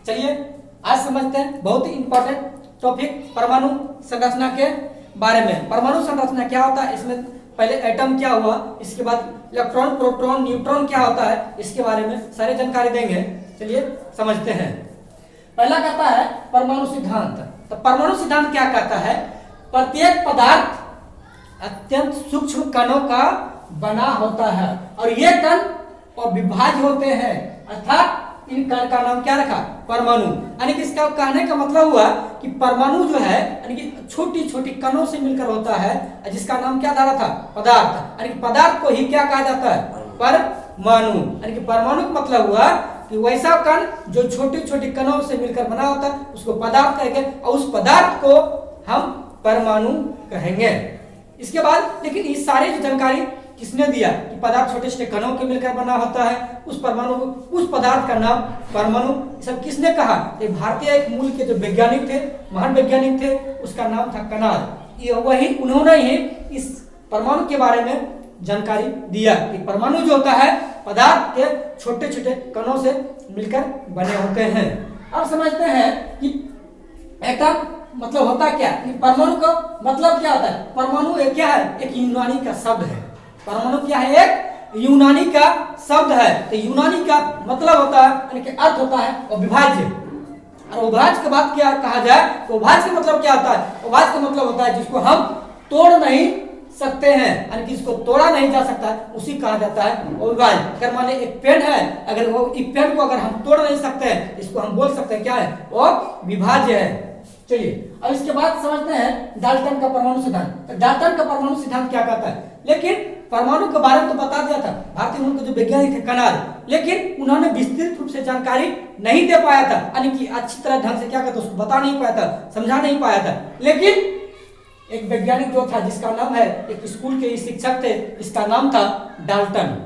चलिए आज समझते हैं बहुत ही इंपॉर्टेंट टॉपिक परमाणु संरचना के बारे में। परमाणु संरचना क्या होता है, इसमें पहले एटम क्या हुआ, इसके बाद इलेक्ट्रॉन, प्रोटॉन, न्यूट्रॉन क्या होता है, इसके बारे में सारी जानकारी देंगे। चलिए समझते हैं। पहला कहता है परमाणु सिद्धांत। तो परमाणु सिद्धांत क्या कहता है, प्रत्येक पदार्थ अत्यंत सूक्ष्म कणों का बना होता है और ये कण अविभाज्य होते हैं, अर्थात इन कण का नाम क्या रखा, परमाणु। यानी कि इसका कहने का मतलब हुआ कि परमाणु जो है यानी कि छोटी छोटी कणों से मिलकर होता है, जिसका नाम क्या धारा था, पदार्थ। यानी कि पदार्थ को ही क्या कहा जाता है, परमाणु। यानी कि परमाणु का मतलब हुआ कि वैसा कण जो छोटी छोटी कणों से मिलकर बना होता है उसको पदार्थ कहेंगे और उस पदार्थ को हम परमाणु कहेंगे। इसके बाद लेकिन इस सारी जो जानकारी किसने दिया कि पदार्थ छोटे छोटे कणों के मिलकर बना होता है, उस परमाणु को, उस पदार्थ का नाम परमाणु, सब किसने कहा, एक भारतीय एक मूल के जो वैज्ञानिक थे, महान वैज्ञानिक थे, उसका नाम था कनाड। ये वही उन्होंने ही इस परमाणु के बारे में जानकारी दिया कि परमाणु जो होता है पदार्थ के छोटे छोटे कणों से मिलकर बने होते हैं। अब समझते हैं कि एटम मतलब होता क्या, परमाणु का मतलब क्या होता है। परमाणु एक क्या है, एक यूनानी का शब्द है। परमाणु क्या है, एक यूनानी का शब्द है। तो यूनानी का मतलब होता है यानी कि अर्थ होता है अविभाज्य। और अविभाज्य के बाद क्या कहा जाए, तो अविभाज्य का मतलब क्या होता है, अविभाज्य का मतलब होता है जिसको हम तोड़ नहीं सकते हैं, यानी कि इसको तोड़ा नहीं जा सकता है, उसी कहा जाता है अविभाज्य। अगर माने एक पेन है, अगर वो इस पेन को अगर हम तोड़ नहीं सकते हैं, इसको हम बोल सकते हैं क्या है, वो विभाज्य है। चलिए अब इसके बाद समझते हैं डाल्टन का परमाणु सिद्धांत। तो डाल्टन का परमाणु सिद्धांत क्या कहता है, लेकिन परमाणु के बारे में तो बता दिया था भारतीय मूल के जो वैज्ञानिक थे कनाड, लेकिन उन्होंने विस्तृत रूप से जानकारी नहीं दे पाया था, यानी कि अच्छी तरह ढंग से क्या कहते उसको बता नहीं पाया था, समझा नहीं पाया था। लेकिन एक वैज्ञानिक जो था जिसका नाम है, एक स्कूल के शिक्षक थे, इसका नाम था डाल्टन।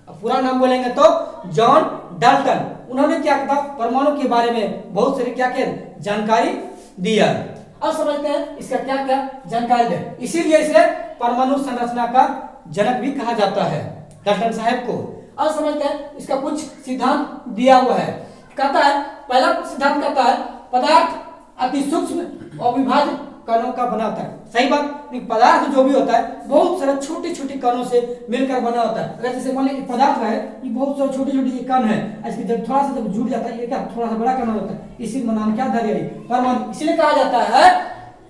अब पूरा नाम बोलेंगे तो जॉन डाल्टन। उन्होंने क्या कहा, परमाणु के बारे में बहुत सारी क्या क्या जानकारी दिया। अब समझते हैं इसका क्या क्या जानकारी दे, इसीलिए इसे परमाणु संरचना का जनक भी कहा जाता है, डाल्टन साहब को। अब समझते हैं इसका कुछ सिद्धांत दिया हुआ है। कहता है पहला सिद्धांत कहता है पदार्थ अति सूक्ष्म अविभाज्य कणों का बना होता है। सही बात, पदार्थ जो भी होता है बहुत सारे छोटे छोटे कणों से मिलकर बना होता है। अगर जैसे मान लीजिए पदार्थ है, ये बहुत सारे छोटे छोटे कण है, इसके जब थोड़ा सा जब जुड़ जाता है ये क्या थोड़ा सा बड़ा कण होता है, इसी में नाम क्या धरे परमाणु। इसलिए कहा जाता है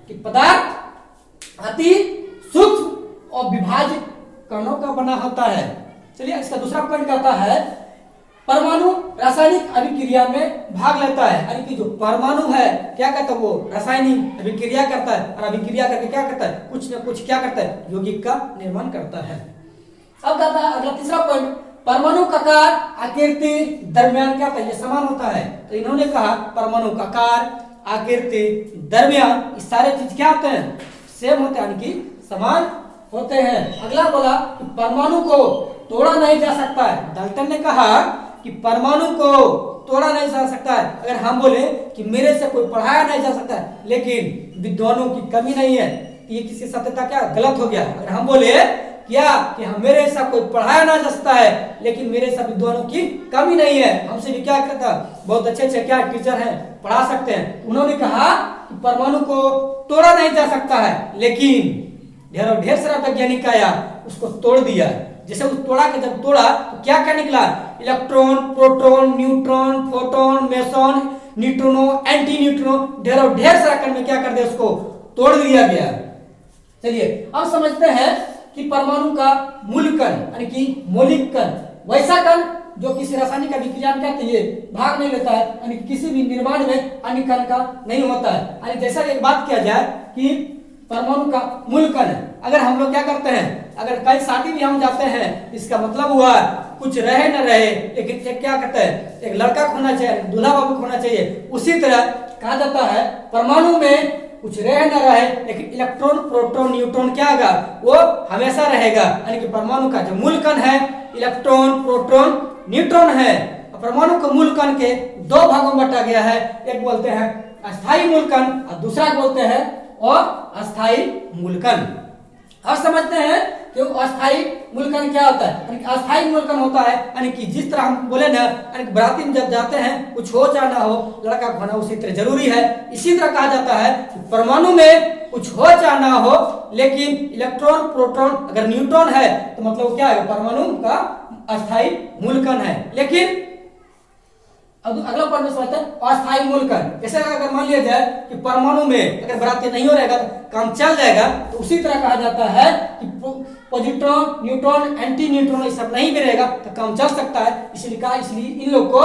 कि पदार्थ अति सूक्ष्म और विभाज्य कणों का बना होता है। चलिए इसका दूसरा पॉइंट कहता है परमाणु रासायनिक अभिक्रिया में भाग लेता है, यानी कि जो परमाणु है क्या करता है, वो रासायनिक अभिक्रिया करता है और अभिक्रिया करके क्या करता है, कुछ न कुछ क्या करता है, यौगिक का निर्माण करता है। अब कहता है अगला तीसरा पॉइंट, परमाणु का आकार आकृति द्रव्यमान क्या होता है, ये समान होता है। तो इन्होंने कहा परमाणु का आकार आकृति द्रव्यमान ये सारे चीज क्या होते हैं, सेम होते हैं, यानी कि समान होते हैं। अगला बोला कि परमाणु को तोड़ा नहीं जा सकता है। डाल्टन ने कहा कि परमाणु को तोड़ा नहीं जा सकता है। अगर हम बोले कि मेरे से कोई पढ़ाया नहीं जा सकता है, लेकिन विद्वानों की कमी नहीं है, तो ये किसी सत्यता क्या गलत हो गया। अगर हम बोले क्या कि हम मेरे ऐसा कोई पढ़ाया ना जा सकता है, लेकिन मेरे ऐसा विद्वानों की कमी नहीं है, हमसे भी क्या करता बहुत अच्छे अच्छे क्या टीचर हैं, पढ़ा सकते हैं। उन्होंने कहा कि परमाणु को तोड़ा नहीं जा सकता है, लेकिन ढेर सारा वैज्ञानिक आया उसको तोड़ दिया। जैसे उस तोड़ा के जब तोड़ा तो क्या क्या निकला, electron, proton, neutron, photon, meson, neutrino, anti neutrino, ढेर सारा कण में क्या कर दिया, उसको तोड़ दिया गया। चलिए अब समझते हैं कि परमाणु का मूल कण यानी कि मौलिक कण, वैसा कण जो किसी रासायनिक अभिक्रिया में क्या है भाग नहीं लेता है, यानी किसी भी निर्माण में अन्य कण का नहीं होता है। यानी जैसा एक बात किया जाए कि परमाणु का मूल कण है, अगर हम लोग क्या करते हैं, अगर कई शादी भी हम जाते हैं, इसका मतलब हुआ कुछ रहे न रहे, लेकिन एक क्या करता है, एक लड़का होना चाहिए, दूल्हा बाबू होना चाहिए। उसी तरह कहा जाता है परमाणु में कुछ रहे न रहे, लेकिन इलेक्ट्रॉन, प्रोटॉन, न्यूट्रॉन क्या होगा, वो हमेशा रहेगा। यानी कि परमाणु का जो मूल कण है इलेक्ट्रॉन, प्रोटॉन, न्यूट्रॉन है। परमाणु को मूल कण के दो भागों में बांटा गया है, एक बोलते हैं अस्थायी मूल कण और दूसरा बोलते हैं और अस्थायी मूल कण। अब समझते हैं कि अस्थायी मूलकण क्या होता है। यानी अस्थायी मूलकण होता है यानी कि जिस तरह हम बोले ना, यानी बाराती में जब जाते हैं कुछ हो चाहे ना हो, लड़का को होना उसी तरह जरूरी है। इसी तरह कहा जाता है कि परमाणु में कुछ हो चाहे ना हो, लेकिन इलेक्ट्रॉन प्रोटॉन अगर न्यूट्रॉन है तो मतलब क्या है, परमाणु का अस्थायी मूलकण है। लेकिन अब अगला पॉइंट में समझते हैं अस्थायी मूलकण। जैसे अगर मान लिया जाए कि परमाणु में अगर बाराती नहीं हो रहेगा तो काम चल जाएगा, तो उसी तरह कहा जाता है कि पॉजिट्रॉन न्यूट्रॉन एंटी न्यूट्रॉन ये सब नहीं भी रहेगा तो काम चल सकता है। इसलिए कहा, इसलिए इन लोग को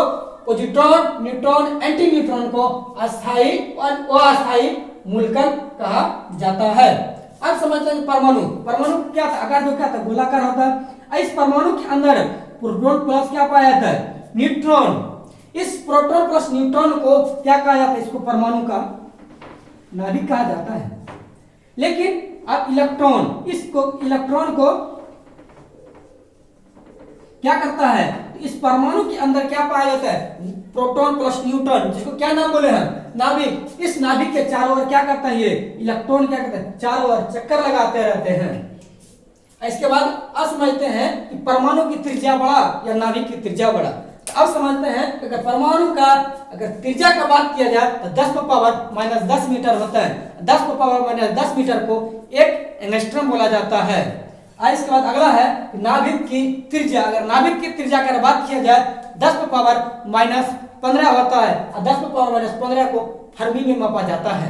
पॉजिट्रॉन न्यूट्रॉन एंटी न्यूट्रॉन को अस्थायी और अस्थायी मूलकण कहा जाता है। अब समझते हैं परमाणु। परमाणु क्या था, आकार जो क्या था, गोलाकार होता है। इस परमाणु के अंदर प्रोटॉन प्लस क्या पाया जाता है, न्यूट्रॉन। इस प्रोटॉन प्लस न्यूट्रॉन को क्या कहा जाता है, इसको परमाणु का नाभिक कहा जाता है। लेकिन अब इलेक्ट्रॉन, इसको इलेक्ट्रॉन को क्या करता है, इस परमाणु के अंदर क्या पाया जाता है, प्रोटॉन प्लस न्यूट्रॉन, जिसको क्या नाम बोले हैं, नाभिक। इस नाभिक के चारों ओर क्या करता है, ये इलेक्ट्रॉन क्या करता है, चारों ओर चक्कर लगाते रहते हैं। इसके बाद अब समझते हैं कि परमाणु की त्रिज्या बड़ा या नाभिक की त्रिज्या बड़ा। अब समझते हैं कि अगर परमाणु का अगर त्रिज्या का बात किया जाए तो 10⁻⁻10 मीटर होता है। 10⁻⁻10 मीटर को 1 एंगस्ट्रॉम बोला जाता है। इसके बाद अगला है नाभिक की त्रिज्या। अगर नाभिक की त्रिज्या की बात किया जाए 10⁻⁻15 होता है और 10⁻⁻15 को फर्मी में मापा जाता है।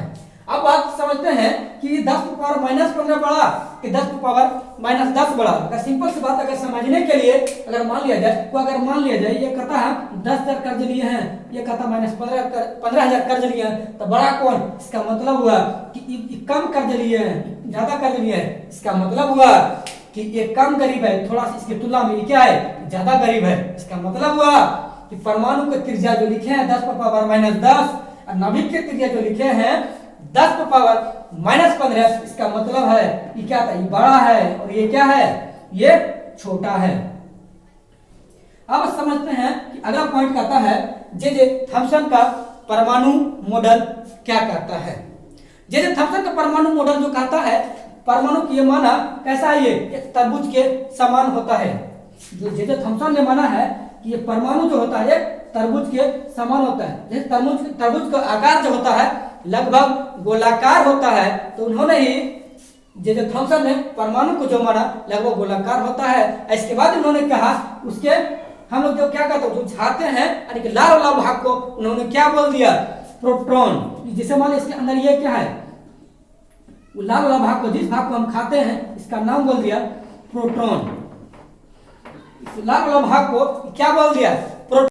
अब आप समझते हैं कि 10⁻⁻15 बड़ा कि 10⁻�10 बड़ा। अगर सिंपल सी बात अगर समझने के लिए अगर मान लिया जाए, तो अगर मान लिया जाए ये कहता है 10,000 कर्ज लिए हैं, ये कहता -15,000 कर्ज लिए हैं, तो बड़ा कौन, इसका मतलब हुआ कि कम कर्ज लिए हैं, ज्यादा कर्ज लिए हैं। इसका मतलब हुआ कि ये कम गरीब है, थोड़ा सा इसकी तुलना में क्या है, ज्यादा गरीब है। इसका मतलब हुआ कि परमाणु की त्रिज्या जो लिखे हैं 10⁻⁻10 और नाभिक की त्रिज्या जो लिखे हैं 10⁻⁻15, इसका मतलब है ये क्या था, ये बड़ा है और ये क्या है, ये छोटा है। अब समझते हैं कि अगला पॉइंट कहता है जे थॉम्सन का परमाणु मॉडल क्या कहता है। जे थॉम्सन का परमाणु मॉडल जो कहता है, परमाणु की माना कैसा है, ये एक तरबूज के समान होता है। जो जे थॉम्सन ने माना है कि ये परमाणु जो होता है तरबूज के समान होता है। जैसे तरबूज का आकार जो होता है लगभग गोलाकार होता है, तो उन्होंने ही जे थॉम्सन ने परमाणु को जो माना लगभग गोलाकार होता है। इसके बाद उन्होंने कहा उसके हम लोग जो क्या कहते हैं, जो झाते हैं यानी कि लाल वाला भाग को उन्होंने क्या बोल दिया, प्रोटॉन। जैसे मान इसके अंदर ये क्या है, वो लाल वाला भाग को, जिस भाग को हम खाते हैं इसका नाम बोल दिया प्रोटॉन। लाल वाला भाग को क्या बोल दिया,